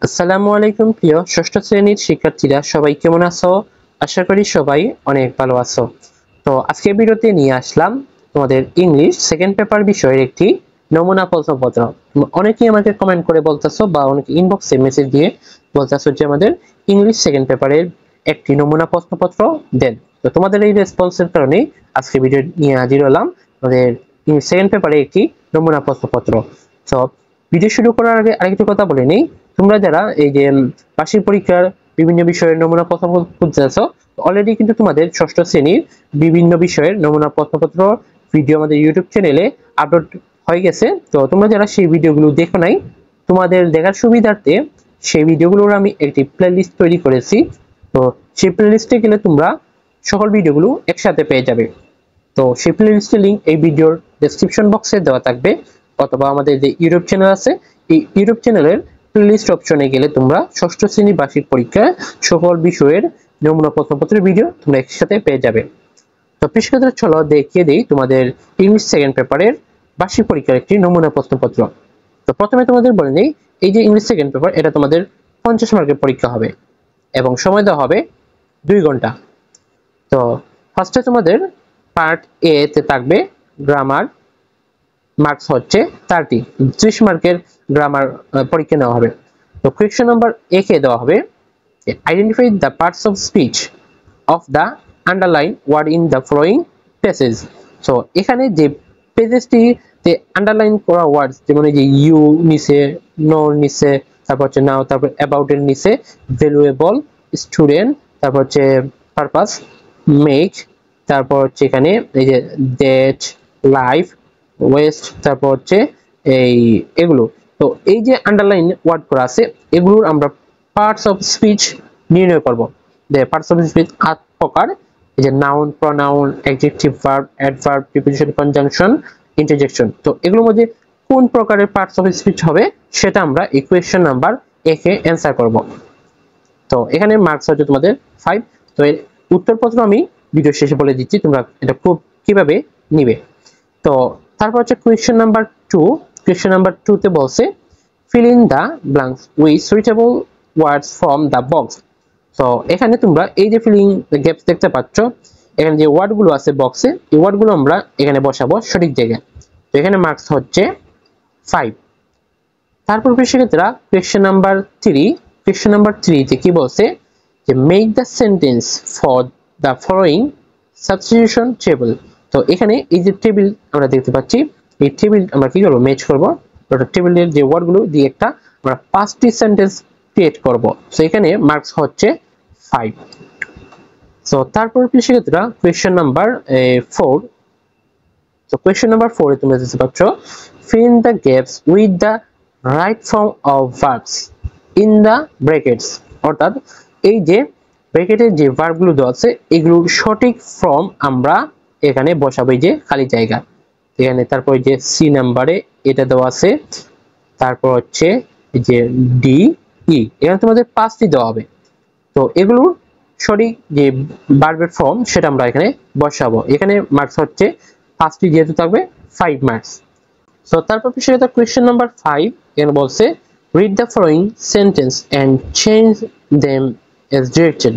আসসালামু আলাইকুম প্রিয় ষষ্ঠ শ্রেণীর শিক্ষার্থীরা, সবাই কেমন আছো? আশা করি সবাই অনেক ভালো আছো। তো আজকে ভিডিওতে নিয়ে আসলাম তোমাদের ইংলিশ সেকেন্ড পেপার বিষয়ের একটি নমুনা প্রশ্নপত্র। অনেকেই আমাকে কমেন্ট করে বলতেছো বা অনেকে ইনবক্সে মেসেজ দিয়ে বলতেছো যে আমাদের ইংলিশ সেকেন্ড পেপারের একটি নমুনা প্রশ্নপত্র দেন। তো তোমাদের এই রেসপন্সের কারণে আজকে ভিডিও নিয়ে হাজির হলাম আমাদের ইংলিশ সেকেন্ড পেপারে একটি নমুনা প্রশ্নপত্র। তো ভিডিও শুরু করার আগে আরেকটি কথা বলে নেই, তোমরা যারা এই যে বার্ষিক পরীক্ষার বিভিন্ন বিষয়ের নমুনা প্রশ্নপত্র খুঁজতেছো, অলরেডি কিন্তু তোমাদের ষষ্ঠ শ্রেণীর বিভিন্ন বিষয়ের নমুনা প্রশ্নপত্র ভিডিও আমাদের ইউটিউব চ্যানেলে আপলোড হয়ে গেছে। তো তোমরা যারা সেই ভিডিওগুলো দেখো নাই, তোমাদের দেখার সুবিধার্থে সেই ভিডিওগুলোর আমি একটি প্লেলিস্ট তৈরি করেছি। তো সেই প্লেলিস্টে গেলে তোমরা সকল ভিডিওগুলো একসাথে পেয়ে যাবে। তো সেই প্লেলিস্টের লিংক এই ভিডিওর ডেসক্রিপশন বক্সে দেওয়া থাকবে, অথবা আমাদের যে ইউটিউব চ্যানেল আছে এই ইউটিউব চ্যানেলের প্লেলিস্ট অপশনে গেলে তোমরা ষষ্ঠ শ্রেণী বার্ষিক পরীক্ষায় সকল বিষয়ের নমুনা প্রশ্নপত্রের ভিডিও তোমরা একসাথে পেয়ে যাবে। তো পৃষ্ঠদের চলো দেখিয়ে দিই তোমাদের ইংলিশ সেকেন্ড পেপারের বার্ষিক পরীক্ষার একটি নমুনা প্রশ্নপত্র। তো প্রথমে তোমাদের বলে নেই, এই যে ইংলিশ সেকেন্ড পেপার এটা তোমাদের 50 মার্কের পরীক্ষা হবে এবং সময় দেওয়া হবে 2 ঘন্টা। তো ফার্স্টে তোমাদের পার্ট এ তে থাকবে গ্রামার, মার্কস হচ্ছে 30 মার্কের গ্রামার পরীক্ষা নেওয়া হবে। তো কোয়েশ্চন নাম্বার এ কে দেওয়া হবে identify the parts of speech of the underline word in the following pages. So এখানে যে পেজেসটিতে আন্ডারলাইন করা ওয়ার্ডস, যেমন এই যে ইউ নিচে, নো নিচে, তারপর হচ্ছে নাও, তারপর অ্যাবাউট এর নিচে ভ্যালুয়েবল, স্টুডেন্ট, তারপর হচ্ছে পারপাস, মেক, তারপর হচ্ছে এখানে এই যে ডেট, লাইফ, ওয়েস্ট, তারপর হচ্ছে এই এগুলো। তো এই যে আন্ডারলাইন ওয়ার্ড করা আছে এগুলোর আমরা পার্টস অফ স্পিচ নির্ণয় করব। যে পার্টস অফ স্পিচ 8 প্রকার, এই যে noun, pronoun, adjective, verb, adverb, preposition, conjunction, interjection. তো এগুলোর মধ্যে কোন প্রকারের পার্টস অফ স্পিচ হবে সেটা আমরা equation number A K answer করব। তো এখানে মার্কস হচ্ছে তোমাদের 5। তো এর উত্তরপত্র আমি ভিডিও শেষে বলে দিচ্ছি, তোমরা এটা খুব কিভাবে নিবে। তো তারপর হচ্ছে কোয়েশ্চেন নাম্বার 2। কোয়েশ্চেন নাম্বার 2 তে বলছে fill in the blanks with suitable words from the box। তো এখানে তোমরা এই যে ফিলিং গ্যাপস দেখতে পাচ্ছ, এখানে যে ওয়ার্ডগুলো আছে বক্সে, এই ওয়ার্ডগুলো আমরা এখানে বসাবো সঠিক জায়গায়। তো এখানে মার্কস হচ্ছে 5। তারপর শিক্ষার্থীরা কোয়েশ্চেন নাম্বার 3। কোয়েশ্চেন নাম্বার 3 তে কি বলছে যে make the sentence for the following substitution table. তো এখানে এই যে টেবিল আমরা দেখতে পাচ্ছি, এই টেবিল আমরা কি করব, ম্যাচ করব। ওটা টেবিলের যে ওয়ার্ডগুলো দিয়ে একটা আমরা 5টি সেন্টেন্স ক্রিয়েট করব। সো এখানে মার্কস হচ্ছে 5। সো তারপর শিক্ষার্থীরা কোয়েশ্চেন নাম্বার 4। তো কোয়েশ্চেন নাম্বার 4 এ তোমরা দেখতে পাচ্ছ fill in the gaps with the right form of verbs in the brackets। অর্থাৎ এই যে ব্র্যাকেটে যে ভার্বগুলো দেওয়া আছে এগুলোর সঠিক ফর্ম আমরা এখানে বসাবো, এই যে খালি জায়গা এখানে। তারপর যে সি নাম্বারে এটা দেওয়া আছে, তারপর হচ্ছে এই যে ডি, ই, এখানে তোমাদের 5টি দেওয়া হবে। তো এগুলোর সঠিক যে ভার্বের ফর্ম সেটা আমরা এখানে বসাবো। এখানে মার্কস হচ্ছে 5টি যেহেতু থাকবে 5 মার্কস। সো তারপর সেটা কোয়েশ্চেন নাম্বার 5 এখানে বলছে read the following sentence and change them as directed।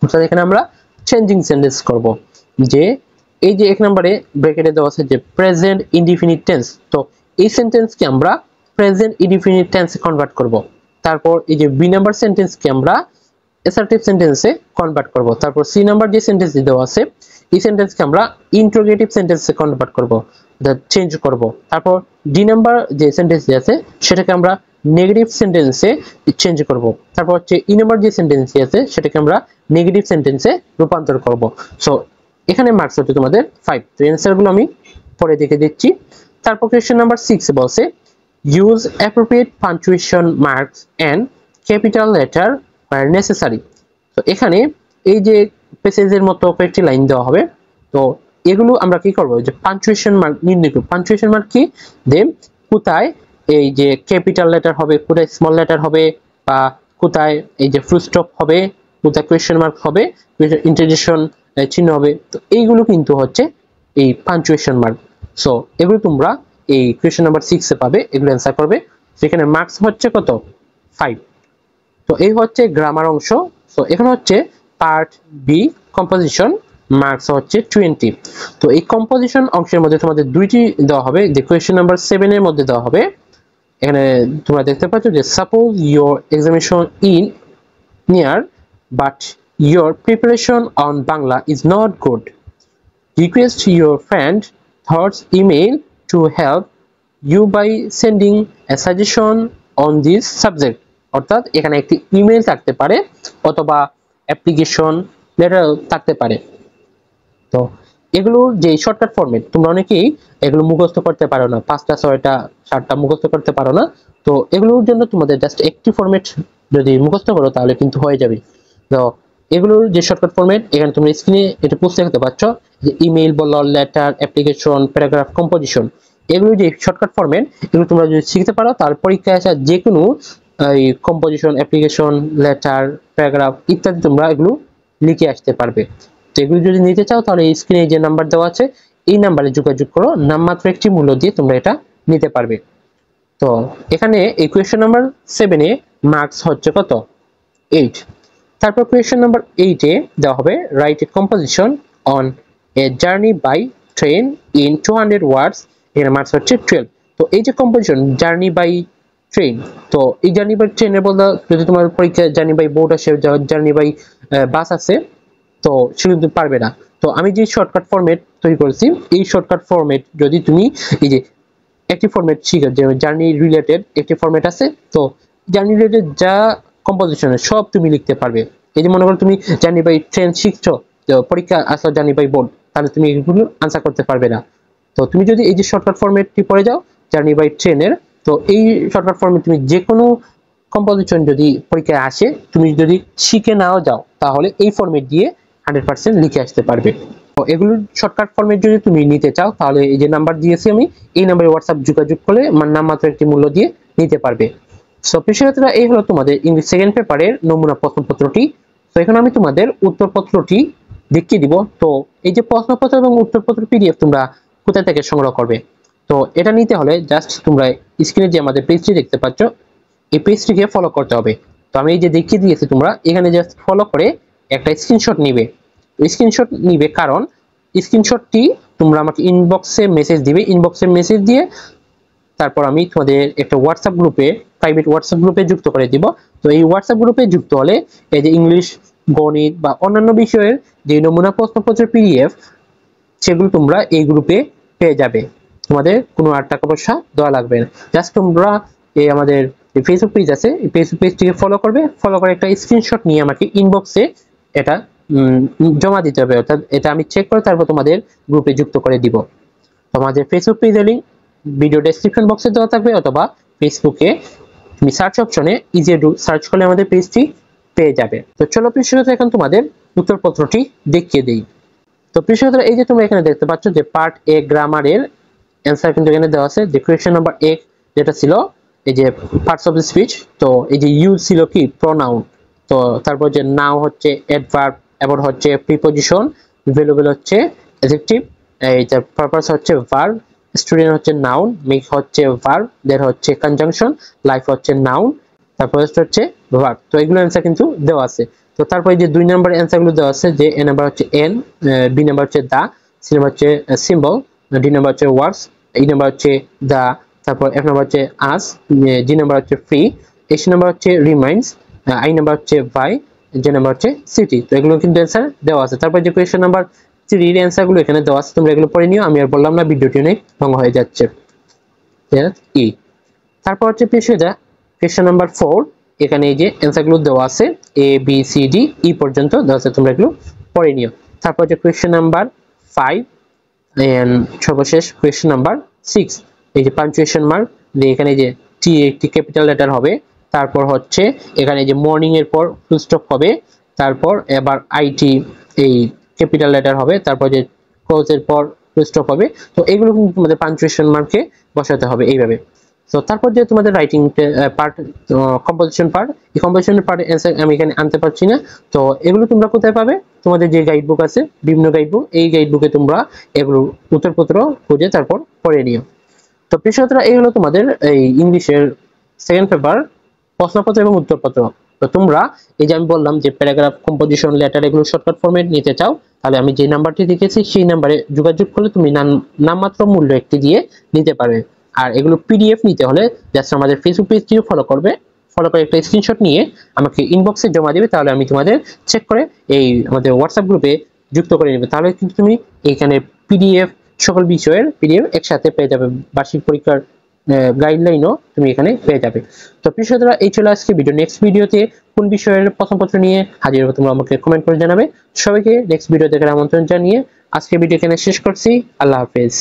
অর্থাৎ এখানে আমরা চেঞ্জিং সেন্টেন্স করব। যে এই যে 1 নম্বরে ব্র্যাকেটে দেওয়া আছে যে প্রেজেন্ট ইনডিফিনিট টেন্স, তো এই সেন্টেন্সকে আমরা প্রেজেন্ট ইনডিফিনিট টেন্সে কনভার্ট করব। তারপর এই যে বি নাম্বার সেন্টেন্সকে আমরা অ্যাসার্টিভ সেন্টেন্সে কনভার্ট করব। তারপর সি নাম্বার যে সেন্টেন্সটি দেওয়া আছে এই সেন্টেন্সকে আমরা ইন্টারোগেটিভ সেন্টেন্সে কনভার্ট করব, চেঞ্জ করব। তারপর ডি নাম্বার যে সেন্টেন্সটি আছে সেটাকে আমরা নেগেটিভ সেন্টেন্সে চেঞ্জ করব। তারপর হচ্ছে ই নাম্বার যে সেন্টেন্সটি আছে সেটাকে আমরা নেগেটিভ সেন্টেন্সে রূপান্তর করব। সো এখানে মার্কস হচ্ছে তোমাদের 5। তো অ্যানসারগুলো আমি পরে দেখে দিচ্ছি। তারপর কোয়েশ্চেন নাম্বার 6 এ বলছে use appropriate punctuation marks and capital letter where necessary। তো এখানে এই যে প্যাসেজের মতো কয়েকটি লাইন দেওয়া হবে। তো এগুলো আমরা কি করব, যে পাঞ্চুয়েশন মার্ক নির্ণয় করব। পাঞ্চুয়েশন মার্ক কি, যে কোথায় এই যে ক্যাপিটাল লেটার হবে, কোথায় স্মল লেটার হবে, বা কোথায় এই যে ফুল স্টপ হবে, কোথায় কোয়েশ্চেন মার্ক হবে, ইন্টারজেকশন চিহ্ন হবে। তো এইগুলো কিন্তু হচ্ছে এই পাঞ্চুয়েশন মার্ক। সো এগুলো তোমরা এই কোয়েশ্চেন নাম্বার 6 এ পাবে, এগুলো অ্যানসার করবে। সেখানে মার্কস হচ্ছে কত, 5। তো এই হচ্ছে গ্রামার অংশ। তো এখানে হচ্ছে পার্ট বি কম্পোজিশন, মার্কস হচ্ছে 20। তো এই কম্পোজিশন অংশের মধ্যে তোমাদের দুইটি দেওয়া হবে, যে কোয়েশ্চেন নাম্বার 7 এর মধ্যে দেওয়া হবে। এখানে তোমরা দেখতে পাচ্ছ যে suppose your examination in near but your preparation on Bangla is not good, request your friend thoughts email to help you by sending a suggestion on this subject। অর্থাৎ এখানে একটি ইমেল থাকতে পারে অথবা অ্যাপ্লিকেশন লেটার থাকতে পারে। তো এগুলোর যে শর্টকাট ফরম্যাট, তোমরা অনেকেই এগুলো মুখস্থ করতে পারো না, 5টা 6টা 7টা মুখস্থ করতে পারো না। তো এগুলোর জন্য তোমাদের জাস্ট একটি ফরম্যাট যদি মুখস্থ করো তাহলে কিন্তু হয়ে যাবে। তো এগুলোর যে শর্টকাট ফরম্যাট এখানে তোমরা স্ক্রিনে এটা পুষতে দেখতে পাচ্ছ, যে ইমেইল বলো, লেটার, অ্যাপ্লিকেশন, প্যারাগ্রাফ, কম্পোজিশন, এগুলো যে শর্টকাট ফরম্যাট, এগুলো তোমরা যদি শিখতে পারো তাহলে পরীক্ষায় আসা যে কোনো এই কম্পোজিশন, অ্যাপ্লিকেশন, লেটার, প্যারাগ্রাফ ইত্যাদি তোমরা এগুলো লিখে আসতে পারবে। তো এগুলো যদি নিতে চাও তাহলে এই স্ক্রিনে যে নাম্বার দেওয়া আছে এই নাম্বারে যোগাযোগ করো, নামমাত্র একটি মূল্য দিয়ে তোমরা এটা নিতে পারবে। তো এখানে এই কোয়েশ্চেন নাম্বার 7 এ মার্কস হচ্ছে কত? 8। তারপর কোয়েশ্চেন নাম্বার 8 এ দেওয়া হবে write a composition on a journey by train in 200 words, এর মার্কস হচ্ছে 12। তো এই যে কম্পোজিশন জার্নি বাই ট্রেন, তো এই জার্নি বাই ট্রেনের বলতে যদি তোমার পরীক্ষায় জার্নি বাই বোট আসে, জার্নি বাই বাস আছে, তো সেগুলো তুমি পারবে না। তো আমি যে শর্টকাট ফরম্যাট তৈরি করেছি, এই শর্টকাট ফরম্যাট যদি তুমি এই যে একটি ফরম্যাট শিখো, যে জার্নি রিলেটেড একটি ফরম্যাট আছে, তো জার্নি রিলেটেড যা কম্পোজিশন সব তুমি লিখতে পারবে। এই যে মনে করো তুমি জার্নি বাই ট্রেন শিখছো, তো পরীক্ষা আসো জার্নি বাই বোট, তাহলে তুমি এগুলো আনসার করতে পারবে না। তো তুমি যদি এই যে শর্টকাট ফরম্যাটটি পড়ে যাও জার্নি বাই ট্রেনের, তো এই শর্টকাট ফরম্যাট তুমি যে কোনো কম্পোজিশন যদি পরীক্ষায় আসে তুমি যদি শিখে নাও যাও তাহলে এই ফরম্যাট দিয়ে 100% লিখে আসতে পারবে। তো এগুলোর শর্টকাট ফরম্যাট যদি তুমি নিতে চাও তাহলে এই যে নাম্বার দিয়েছি আমি, এই নাম্বারে হোয়াটসঅ্যাপ যোগাযোগ করলে নামমাত্র একটি মূল্য দিয়ে নিতে পারবে। সো প্রিয় শিক্ষার্থীরা, এই হলো তোমাদের ইংলিশ সেকেন্ড পেপারের নমুনা প্রশ্নপত্রটি। তো এখন আমি তোমাদের উত্তরপত্রটি দেখিয়ে দিব। তো এই যে প্রশ্নপত্র এবং উত্তরপত্র পিডিএফ তোমরা কোথা থেকে সংগ্রহ করবে? তো এটা নিতে হলে জাস্ট তোমরা স্ক্রিনে যে আমাদের পেজটি দেখতে পাচ্ছ এই পেজটিকে ফলো করতে হবে। তো আমি এই যে দেখিয়ে দিয়েছি, তোমরা এখানে জাস্ট ফলো করে একটা স্ক্রিনশট নিবে। স্ক্রিনশট নিবে কারণ স্ক্রিনশটটি তোমরা আমাকে ইনবক্সে মেসেজ দিবে, ইনবক্সে মেসেজ দিয়ে তারপর আমি তোমাদের একটা হোয়াটসঅ্যাপ গ্রুপে, প্রাইভেট হোয়াটসঅ্যাপ গ্রুপে যুক্ত করে দিব। তো এই হোয়াটসঅ্যাপ গ্রুপে যুক্ত হলে এই যে ইংলিশ, গণিত বা অন্যান্য বিষয়ের যে নমুনা প্রশ্নপত্রের পিডিএফ সেগুলো তোমরা এই গ্রুপে পেয়ে যাবে। তোমাদের কোনো আর টাকা পয়সা দেওয়া লাগবে না। জাস্ট তোমরা এই আমাদের যে ফেসবুক পেজ আছে এই ফেসবুক পেজটিকে ফলো করবে, ফলো করে একটা স্ক্রিনশট নিয়ে আমাকে ইনবক্সে এটা জমা দিতে হবে। অর্থাৎ এটা আমি চেক করে তারপর তোমাদের গ্রুপে যুক্ত করে দিব। তোমাদের ফেসবুক পেজের লিংক ভিডিও ডেসক্রিপশন বক্সে দেওয়া থাকবে, অথবা ফেসবুকে তুমি সার্চ অপশনে ইজি এডু সার্চ করলে আমাদের পেজটি পেয়ে যাবে। তো চলো প্রিয় শিক্ষার্থীরা, এখন তোমাদের উত্তরপত্রটি দেখিয়ে দেই। তো প্রিয় শিক্ষার্থীরা, এই যে তোমরা এখানে দেখতে পাচ্ছ যে পার্ট এ গ্রামারের অ্যান্সার কিন্তু এখানে দেওয়া আছে। যে কোয়েশ্চেন নাম্বার 1 যেটা ছিল এই যে পার্টস অফ দ্য স্পিচ, তো এই যে ইউজ ছিল কি প্রোনাউন, তো তারপর যে নাও হচ্ছে অ্যাডভার্ব, এবার হচ্ছে প্রিপজিশন, ভ্যালুয়েবল হচ্ছে অ্যাডজেক্টিভ, এই যে পারপাস হচ্ছে ভার্ব, স্টুডেন্ট হচ্ছে নাউন, মেক হচ্ছে ভার্ব, দের হচ্ছে কনজাংশন, লাইফ হচ্ছে নাউন, তারপর হচ্ছে ভার্ব। তো এগুলো অ্যান্সার কিন্তু দেওয়া আছে। তো তারপরে যে 2 নাম্বার অ্যান্সার গুলো দেওয়া আছে, যে এ নাম্বার হচ্ছে এন, বি নাম্বার হচ্ছে দা, সি নাম্বার হচ্ছে সিম্বল, ডি নাম্বার হচ্ছে ওয়ার্ডস, ই নাম্বার হচ্ছে দা, তারপর এফ নাম্বার হচ্ছে আস, জি নাম্বার হচ্ছে ফ্রি, এস নাম্বার হচ্ছে রিমাইন্ডস, আই নাম্বার হচ্ছে ভাই, যে নাম্বার হচ্ছে সিটি। তো এগুলো কিন্তু অ্যান্সার দেওয়া আছে। তারপর যে কোয়েশ্চেন নাম্বার 3 এর অ্যান্সার গুলো এখানে দেওয়া আছে, তোমরা এগুলো পড়ে নিও, আমি আর বললাম না, ভিডিওটি অনেক লং হয়ে যাচ্ছে। ই তারপর হচ্ছে কোয়েশ্চেন নাম্বার 4, এখানে এই যে অ্যান্সার গুলো দেওয়া আছে A B C D E পর্যন্ত দেওয়া আছে, তোমরা এগুলো পড়ে নিও। তারপর যে কোয়েশ্চেন নাম্বার 5 এন্ড সর্বশেষ কোয়েশ্চেন নাম্বার 6, এই যে পাঞ্চুয়েশন মার্ক, এখানে যে টি একটি ক্যাপিটাল লেটার হবে, তারপর হচ্ছে এখানে যে মর্নিং এর পর ফুল স্টপ হবে, তারপর এবার আইটি এই ক্যাপিটাল লেটার হবে, তারপর যে ক্লোজ এর পর ফুল স্টপ হবে। তো এগুলো কিন্তু তোমাদের পাঞ্চুয়েশন মার্কে বসাতে হবে এইভাবে। তো তারপর যে তোমাদের রাইটিং পার্ট, কম্পোজিশন পার্ট, এই কম্পোজিশন পার্ট অ্যান্সার আমি এখানে আনতে পারছি না। তো এগুলো তোমরা কোথায় পাবে? তোমাদের যে গাইড বুক আছে, বিভিন্ন গাইড বুক, এই গাইড বুকে তোমরা এগুলো উত্তরপত্র খুঁজে তারপর পড়ে নিও। তো প্রিয় ছাত্ররা, এই হলো তোমাদের এই ইংলিশের সেকেন্ড পেপার প্রশ্নপত্র এবং উত্তরপত্র। তো তোমরা এই যে আমি বললাম যে প্যারাগ্রাফ, কম্পোজিশন, লেটার এগুলো শর্টকাট ফরম্যাট নিতে চাও, তাহলে আমি যে নাম্বারটি দেখেছি সেই নাম্বারে যোগাযোগ করলে তুমি নামমাত্র মূল্য একটি দিয়ে নিতে পারবে। আর এগুলো পিডিএফ নিতে হলে জাস্ট আমাদের ফেসবুক পেজটিও ফলো করবে, ফলো করে একটা স্ক্রিনশট নিয়ে আমাকে ইনবক্সে জমা দিবে, তাহলে আমি তোমাদের চেক করে এই আমাদের হোয়াটসঅ্যাপ গ্রুপে যুক্ত করে নেবে। তাহলে কিন্তু তুমি এইখানে পিডিএফ, সকল বিষয়ের পিডিএফ একসাথে পেয়ে যাবে, বার্ষিক পরীক্ষার গাইডলাইনও তুমি এখানে পেয়ে যাবে। তো প্রিয় শ্রোতারা, এই চলে আজকে ভিডিও। নেক্সট ভিডিওতে কোন বিষয়ের প্রশ্নপত্র নিয়ে হাজির হবে তোমরা আমাকে কমেন্ট করে জানাবে। সবাইকে নেক্সট ভিডিও দেখার আমন্ত্রণ জানিয়ে আজকে ভিডিও এখানে শেষ করছি। আল্লাহ হাফেজ।